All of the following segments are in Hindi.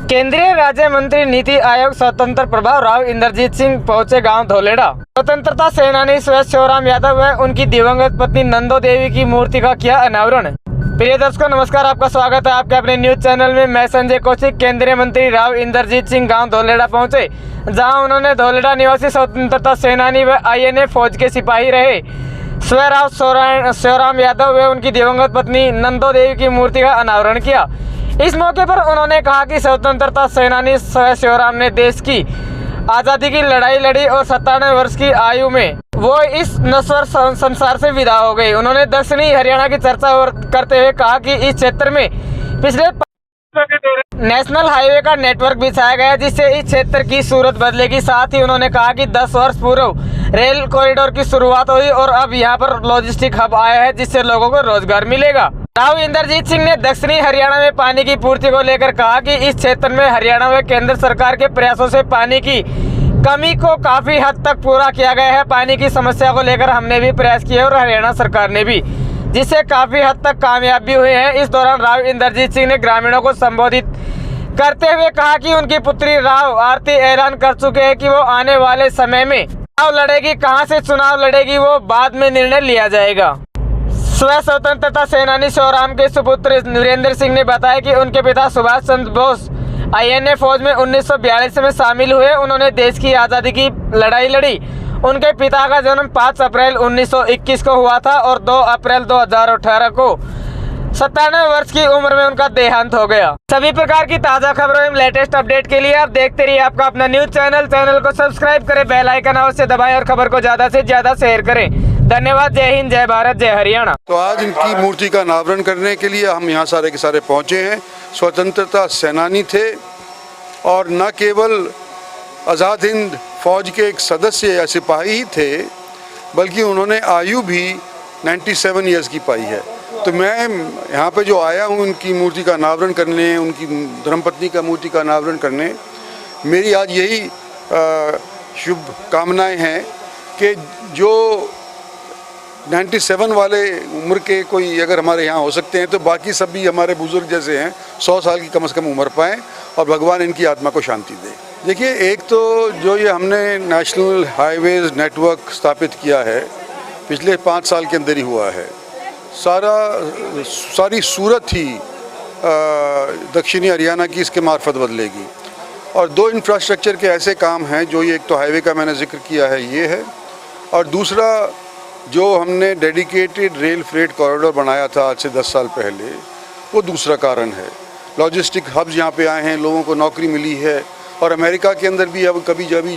केंद्रीय राज्य मंत्री नीति आयोग स्वतंत्र प्रभार राव इंद्रजीत सिंह पहुंचे गांव धोलेड़ा। स्वतंत्रता सेनानी श्वेत शिवराम यादव व उनकी दिवंगत पत्नी नंदो देवी की मूर्ति का किया अनावरण। प्रिय दर्शकों नमस्कार, आपका स्वागत है आपके अपने न्यूज चैनल में। मैं संजय कौशिक। केंद्रीय मंत्री राव इंद्रजीत सिंह गांव धोलेड़ा पहुंचे, जहां उन्होंने धोलेड़ा निवासी स्वतंत्रता सेनानी व INA फौज के सिपाही रहे श्वेराव शिवराम यादव व उनकी दिवंगत पत्नी नंदो देवी की मूर्ति का अनावरण किया। इस मौके पर उन्होंने कहा कि स्वतंत्रता सेनानी श्वेत शिवराम ने देश की आज़ादी की लड़ाई लड़ी और 97 वर्ष की आयु में वो इस नश्वर संसार से विदा हो गए। उन्होंने दक्षिणी हरियाणा की चर्चा करते हुए कहा कि इस क्षेत्र में पिछले नेशनल हाईवे का नेटवर्क बिछाया गया, जिससे इस क्षेत्र की सूरत बदलेगी। साथ ही उन्होंने कहा कि 10 वर्ष पूर्व रेल कॉरिडोर की शुरुआत हुई और अब यहाँ पर लॉजिस्टिक हब आया है, जिससे लोगों को रोजगार मिलेगा। राव इंद्रजीत सिंह ने दक्षिणी हरियाणा में पानी की पूर्ति को लेकर कहा कि इस क्षेत्र में हरियाणा व केंद्र सरकार के प्रयासों से पानी की कमी को काफी हद तक पूरा किया गया है। पानी की समस्या को लेकर हमने भी प्रयास किए और हरियाणा सरकार ने भी, जिससे काफी हद तक कामयाब भी हुए हैं। इस दौरान राव इंद्रजीत सिंह ने ग्रामीणों को संबोधित करते हुए कहा कि उनकी पुत्री राव आरती ऐलान कर चुके हैं कि वो आने वाले समय में चुनाव लड़ेगी। कहां से चुनाव लड़ेगी वो बाद में निर्णय लिया जाएगा। स्वतंत्रता सेनानी शिवराम के सुपुत्र वीरेंद्र सिंह ने बताया कि उनके पिता सुभाष चंद्र बोस INA फौज में 1942 में शामिल हुए। उन्होंने देश की आज़ादी की लड़ाई लड़ी। उनके पिता का जन्म 5 अप्रैल 1921 को हुआ था और 2 अप्रैल 2018 को 97 वर्ष की उम्र में उनका देहांत हो गया। सभी प्रकार की ताज़ा खबरों एवं लेटेस्ट अपडेट के लिए आप देखते रहिए आपका अपना न्यूज चैनल को सब्सक्राइब करें, बेल आइकन अवश्य दबाएं और खबर को ज़्यादा से ज़्यादा शेयर करें। धन्यवाद। जय हिंद, जय भारत, जय हरियाणा। तो आज इनकी मूर्ति का अनावरण करने के लिए हम यहाँ सारे के सारे पहुँचे हैं। स्वतंत्रता सेनानी थे और न केवल आज़ाद हिंद फौज के एक सदस्य या सिपाही ही थे, बल्कि उन्होंने आयु भी 97 ईयर्स की पाई है। तो मैं यहाँ पे जो आया हूँ उनकी मूर्ति का अनावरण करने, उनकी धर्मपत्नी का मूर्ति का अनावरण करने, मेरी आज यही शुभ कामनाएं हैं कि जो 97 वाले उम्र के कोई अगर हमारे यहाँ हो सकते हैं तो बाकी सब भी हमारे बुजुर्ग जैसे हैं 100 साल की कम से कम उम्र पाएँ और भगवान इनकी आत्मा को शांति दे। देखिए, एक तो जो ये हमने नेशनल हाईवेज नेटवर्क स्थापित किया है पिछले 5 साल के अंदर ही हुआ है। सारी सूरत ही दक्षिणी हरियाणा की इसके मार्फत बदलेगी। और 2 इंफ्रास्ट्रक्चर के ऐसे काम हैं जो ये, एक तो हाईवे का मैंने जिक्र किया है ये है, और दूसरा जो हमने डेडिकेटेड रेल फ्रेट कॉरिडोर बनाया था आज से 10 साल पहले, वो दूसरा कारण है। लॉजिस्टिक हब्स यहाँ पे आए हैं, लोगों को नौकरी मिली है। और अमेरिका के अंदर भी अब कभी जब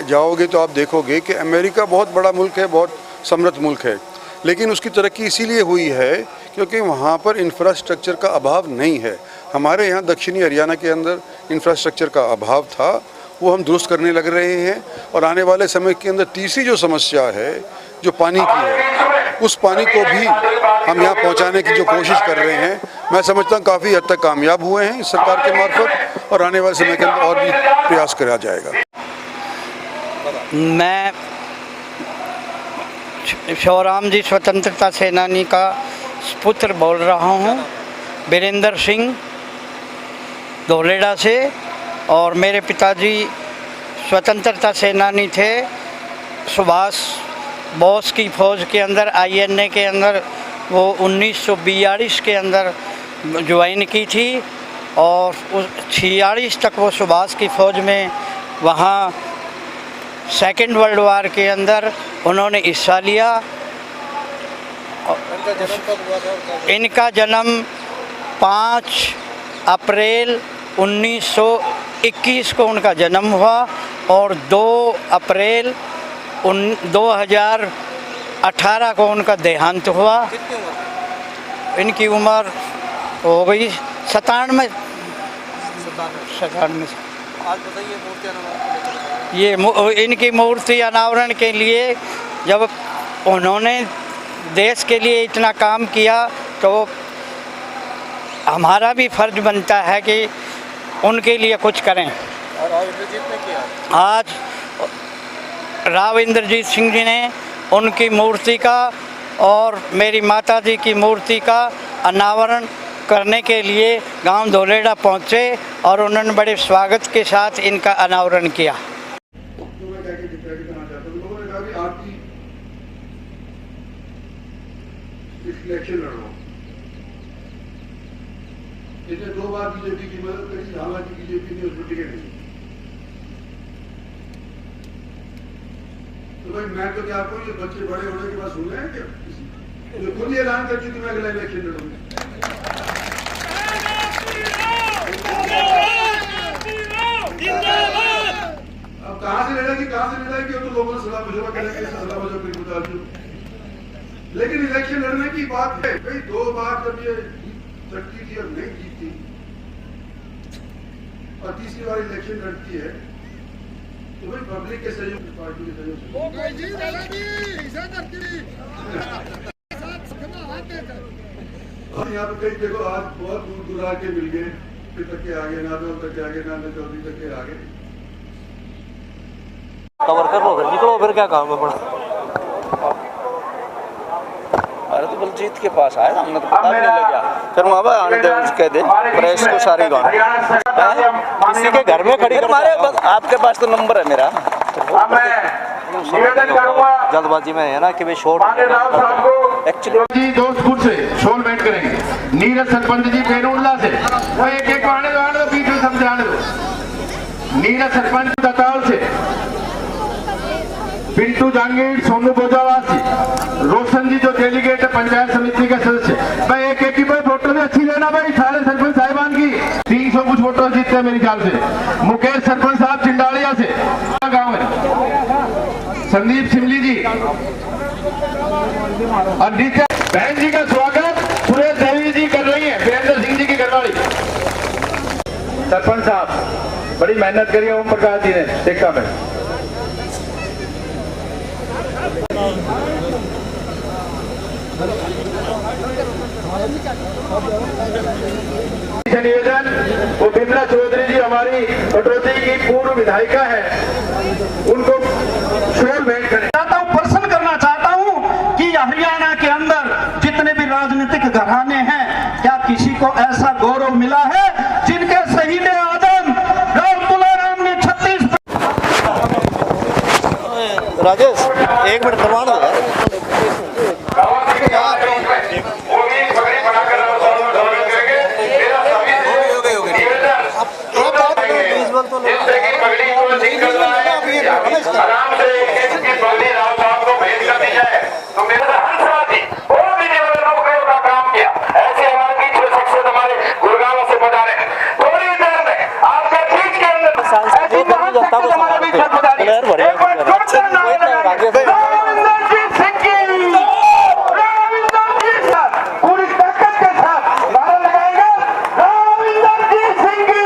जाओगे तो आप देखोगे कि अमेरिका बहुत बड़ा मुल्क है, बहुत समृद्ध मुल्क है, लेकिन उसकी तरक्की इसीलिए हुई है क्योंकि वहाँ पर इंफ्रास्ट्रक्चर का अभाव नहीं है। हमारे यहाँ दक्षिणी हरियाणा के अंदर इंफ्रास्ट्रक्चर का अभाव था, वो हम दुरुस्त करने लग रहे हैं। और आने वाले समय के अंदर तीसरी जो समस्या है जो पानी की है, उस पानी को भी हम यहाँ पहुँचाने की जो कोशिश कर रहे हैं, मैं समझता हूँ काफ़ी हद तक कामयाब हुए हैं इस सरकार के मार्फत, और आने वाले समय के अंदर और भी प्रयास करा जाएगा। मैं शिवराम जी स्वतंत्रता सेनानी का पुत्र बोल रहा हूँ, वीरेंद्र सिंह धोलेड़ा से। और मेरे पिताजी स्वतंत्रता सेनानी थे, सुभाष बोस की फ़ौज के अंदर INA के अंदर वो 1942 के अंदर ज्वाइन की थी और 46 तक वो सुभाष की फ़ौज में वहाँ सेकेंड वर्ल्ड वार के अंदर उन्होंने हिस्सा लिया। इनका जन्म 5 अप्रैल 1921 को उनका जन्म हुआ और 2 अप्रैल 2018 को उनका देहांत हुआ। इनकी उम्र हो गई 97। आज बताइए मूर्ति अनावरण ये इनकी मूर्ति अनावरण के लिए जब उन्होंने देश के लिए इतना काम किया तो हमारा भी फर्ज बनता है कि उनके लिए कुछ करें। और राव इंद्रजीत ने किया। आज राव इंद्रजीत सिंह जी ने उनकी मूर्ति का और मेरी माता जी की मूर्ति का अनावरण करने के लिए गांव धोलेड़ा पहुंचे और उन्होंने बड़े स्वागत के साथ इनका अनावरण किया। इलेक्शन लड़ो, इसने 2 बार बीजेपी की मदद करी, हालांकि बीजेपी ने उसको टिकट नहीं। तो भाई मैं तो क्या आपको, ये बच्चे बड़े होने के बाद सुन रहे हैं क्या? जो खुद ही ऐलान कर चुकी मैं अगला इलेक्शन लड़ूंगा। अब कहां से लड़ेगी, कहां से लड़ेगी, तो लोगों ने सलाह मशवरा करेंगे, सलाह मशवरा फिर बता दो। लेकिन इलेक्शन लड़ने की बात है भाई, 2 बार जब ये जीत सकती थी और नहीं जीती और तीसरी बार इलेक्शन लड़ती है, तो भाई पब्लिक के सहयोग, पार्टी के सहयोग से। और यहाँ पे कई देखो आज बहुत दूर दूर आके मिल गए, फिर तक के आगे, नादौल तक के आगे, नादौल चौधरी तक के आगे। कवर कर लो, फिर निकलो, फिर क्या काम है बड़ा। अरे तो बलजीत के पास आया, हमने तो पता नहीं लगा, फिर वहाँ पर आने दे, उसके दे प्रेस को सारी गाँव किसी के घर में खड़ी कर मारे। बस आपके पास तो नंबर है मेरा, जल्दबाजी में है ना कि भाई शॉर्ट एक्चुअली दोस्तपुर से शोल बैठ करेंगे, नीरज सरपंच जी पेरूला से, वो एक आने दो बीच में सब जाने दो। नीरज सरपंच दताल से, पिंटू जांगीर, सोनू बोजावासी, रोशन जी जो डेलीगेट है पंचायत समिति के सदस्य। भाई एक की भाई फोटो भी अच्छी लेना भाई, सारे सरपंच साहिबान की 300 कुछ फोटो जीतते हैं मेरे ख्याल से। मुकेश सरपंच साहब चिंडालिया से गाँव है, संदीप सिमली जी और नीचे बहन जी का स्वागत सुरेश देवी जी कर रही है, वीरेंद्र सिंह जी की घरवाली। सरपंच साहब बड़ी मेहनत करी ओम प्रकाश जी ने, देखा मैं। निवेदन, वो बिमला चौधरी जी हमारी कटौती की पूर्व विधायिका है, उनको शोल भेंट करें। प्रश्न करना चाहता हूं कि हरियाणा के अंदर जितने भी राजनीतिक घराने हैं, क्या किसी को ऐसा गौरव मिला है जिनके शहीद आजम राम तुलाराम ने 36। राजेश 1 मिनट करवा दो। आराम से पगड़ी राव साहब को भेज कर दी जाए तो मेरा हंसराजी और भी निवेदनों का काम किया। ऐसे हमारे बीच में शख्सियत हमारे गुड़गांव से पधारे हैं। थोड़ी देर में आपके बीच के अंदर ऐसी महान शख्सियत हमारे बीच में पधारी है। एक बार जोरदार नारे लगाएंगे, राविंदरजीत सिंह की, राविंदरजीत सर पूरी ताकत के साथ नारा लगाएंगे, राविंदरजीत सिंह की,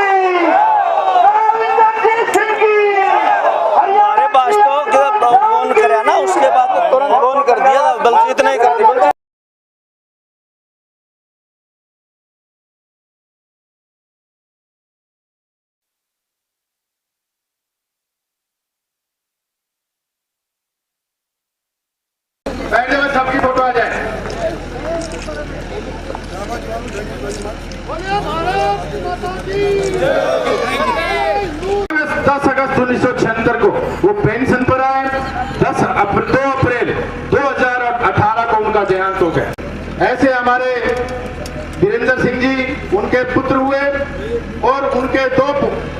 राविंदरजीत सिंह की। फोन करे ना, उसके बाद तो तुरंत फोन कर दिया, बलजीत नहीं कर दी। बैठने में सबकी फोटो आ जाए। 10 अगस्त 1976 को वो पेंशन पर आए। 2 अप्रैल 2018 को उनका देहांत हो गया। ऐसे हमारे वीरेंद्र सिंह जी उनके पुत्र हुए और उनके 2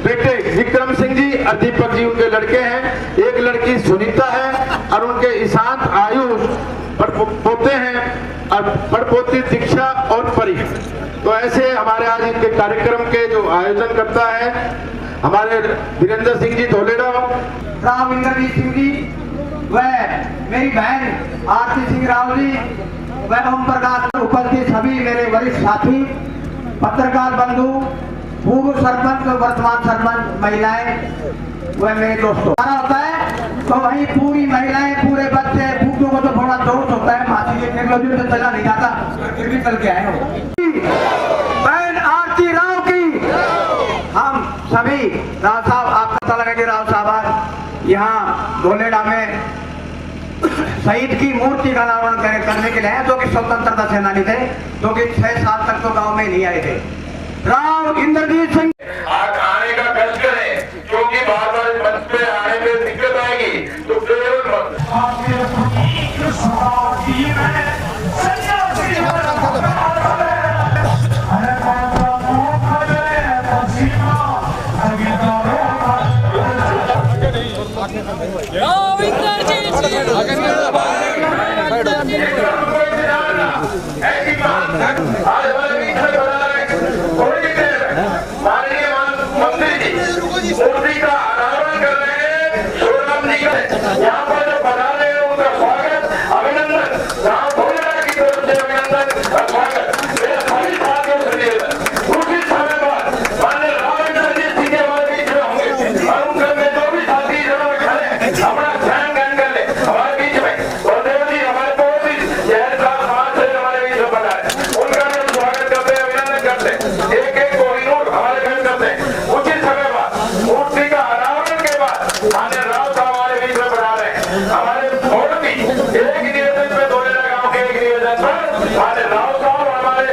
बेटे विक्रम सिंह जी और दीपक जी उनके लड़के हैं। एक लड़की सुनीता है और उनके ईशांत आयुष पोते हैं और पड़पोती दीक्षा और परी। तो ऐसे हमारे आज इनके कार्यक्रम के जो आयोजन करता है हमारे वीरेंद्र सिंह जी धोलेड़ा, राविंदरजीत सिंह जी, वह मेरी बहन आरती सिंह राव जी, वह ओम प्रकाश उपस्थित सभी मेरे वरिष्ठ साथी, पत्रकार बंधु, पूर्व सरपंच और वर्तमान सरपंच महिलाएं, वह मेरे दोस्तों। होता है तो वही पूरी महिलाएं, पूरे बच्चे, बूढ़ों को तो थोड़ा जोश होता है, मासी के टेक्नोलॉजी में चला नहीं जाता, फिर भी चल के आए हो। बहन आरती राव की हम सभी, राव साहब आपका पता लगा कि राव साहब यहाँ धोलेड़ा में शहीद की मूर्ति का अनावरण करने के लिए आए, जो कि स्वतंत्रता सेनानी थे, जो कि 6 साल तक तो गांव में नहीं आए थे। राव इंद्रजीत सिंह आज आने का कष्ट करें, क्योंकि बार बार मंच पे आने में दिक्कत आएगी, तो केवल ऐसी बात आज हमारे बीच में बना रहे, थोड़ी देर माननीय मंत्री जी मूर्ति का अनावरण कर रहे हैं, शिवराम जी का यहाँ पर जो बना रहे हैं उनका स्वागत, अभिनंदन, गाँव धोलेड़ा की तरफ से अभिनंदन और स्वागत मेरे सभी साथियों से निवेदन। कुछ ही समय बाद माननीय राव इंद्रजीत सिंह हमारे बीच में होंगे और उनके में जो भी साथी जरूर खड़े अपना ध्यान ग्रहण कर ले हमारे बीच में। बलदेव जी हमारे पड़ोसी जैन समाज से हमारे बीच में बना है, उनका भी स्वागत करते हैं, अभिनंदन करते हैं, एक एक कोहिनूर हमारे घर करते हैं। उचित समय बाद मूर्ति का अनावरण के बाद माननीय राव साहब हमारे बीच में बना रहे हैं। हमारे मूर्ति एक निवेदन पे धोलेड़ा गांव के एक निवेदन पर माननीय राव साहब हमारे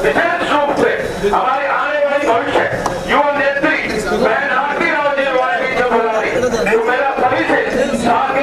विशेष रूप से हमारे आने वाली भविष्य युवा नेत्री बहन आरती राव जी हमारे बीच में बना रही, जो मेरा सभी से साथ